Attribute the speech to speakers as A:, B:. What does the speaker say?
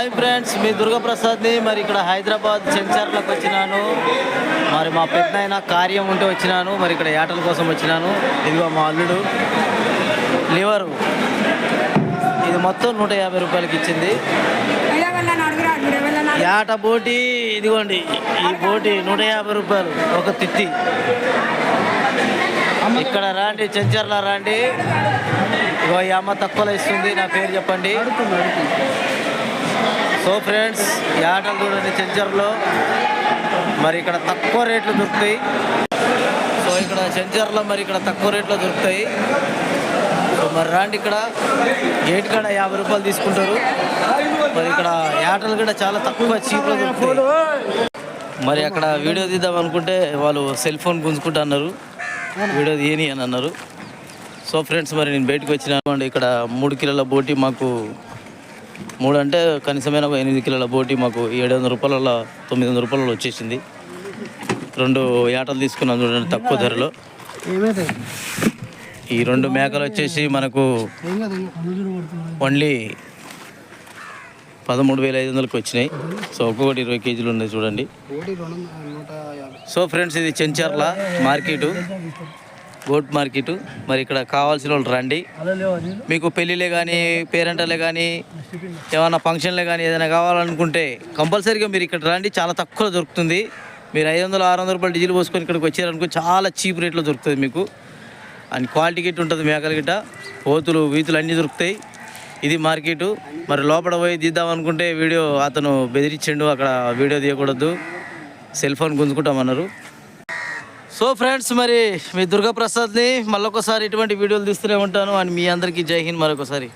A: Hi friends, మీ దుర్గాప్రసాద్ని. మరి ఇక్కడ హైదరాబాద్ చెంచర్లకు వచ్చినాను. మరి మా పెద్దనాయన కార్యం ఉంటే వచ్చినాను. మరి ఇక్కడ యాటల కోసం వచ్చినాను. ఇదిగో మా అల్లుడు లివరు, ఇది మొత్తం 150 రూపాయలకి ఇచ్చింది. యాట బోటి ఇదిగోండి, ఈ బోటి 150 రూపాయలు ఒక తిత్తి. ఇక్కడ రాండి, చెంచర్ల రాండి. ఇగో ఈ అమ్మ తక్కువలో ఇస్తుంది, నా పేరు చెప్పండి. సో ఫ్రెండ్స్, యాటలు చూడండి చెంచర్లో. మరి ఇక్కడ తక్కువ రేట్లు దొరుకుతాయి. సో ఇక్కడ చెంచర్లో మరి ఇక్కడ తక్కువ రేట్లో దొరుకుతాయి. సో మరి రాండి, ఇక్కడ గేట్ కాడ 50 రూపాయలు తీసుకుంటారు. మరి ఇక్కడ యాటలు కూడా చాలా తక్కువ చీప్లో దొరుకుతాయి. మరి అక్కడ వీడియో తీద్దాం అనుకుంటే వాళ్ళు సెల్ ఫోన్ గుంజుకుంటా అన్నారు, వీడియో తీయని అని అన్నారు. సో ఫ్రెండ్స్, మరి నేను బయటకు వచ్చినాను అండి. ఇక్కడ 3 కిలోల బోటి మాకు 3 అంటే కనీసమైన 8 కిలోల బోటి మాకు 700 రూపాయల 900 రూపాయలలో వచ్చేసింది. 2 యాటలు తీసుకున్నాను చూడండి తక్కువ ధరలో. ఈ 2 మేకలు వచ్చేసి మనకు ఓన్లీ 13,500కి వచ్చినాయి. సో ఒక్కొక్కటి 20 కేజీలు ఉన్నాయి చూడండి. సో ఫ్రెండ్స్, ఇది చెంచర్ల మార్కెటు, గోట్ మార్కెటు. మరి ఇక్కడ కావాల్సిన వాళ్ళు రండి. మీకు పెళ్ళిళ్ళే కానీ, పేరెంటలే కానీ, ఏమైనా ఫంక్షన్లే కానీ ఏదైనా కావాలనుకుంటే కంపల్సరీగా మీరు ఇక్కడ రండి. చాలా తక్కువ దొరుకుతుంది. మీరు 500-600 రూపాయలు డీజిల్ పోసుకొని ఇక్కడికి వచ్చారనుకో చాలా చీప్ రేట్లో దొరుకుతుంది మీకు. అండ్ క్వాలిటీ గిట్ట ఉంటుంది. మేకల గిట్ట, పోతులు, వీతులు అన్నీ దొరుకుతాయి. ఇది మార్కెటు. మరి లోపల పోయి తీద్దామనుకుంటే వీడియో అతను బెదిరించిండు, అక్కడ వీడియో తీయకూడదు, సెల్ ఫోన్ గుంజుకుంటామన్నారు. సో ఫ్రెండ్స్, మరి మీ దుర్గాప్రసాద్ని మళ్ళొకసారి ఇటువంటి వీడియోలు తీస్తూనే ఉంటాను. అండ్ మీ అందరికీ జై హింద్ మరొకసారి.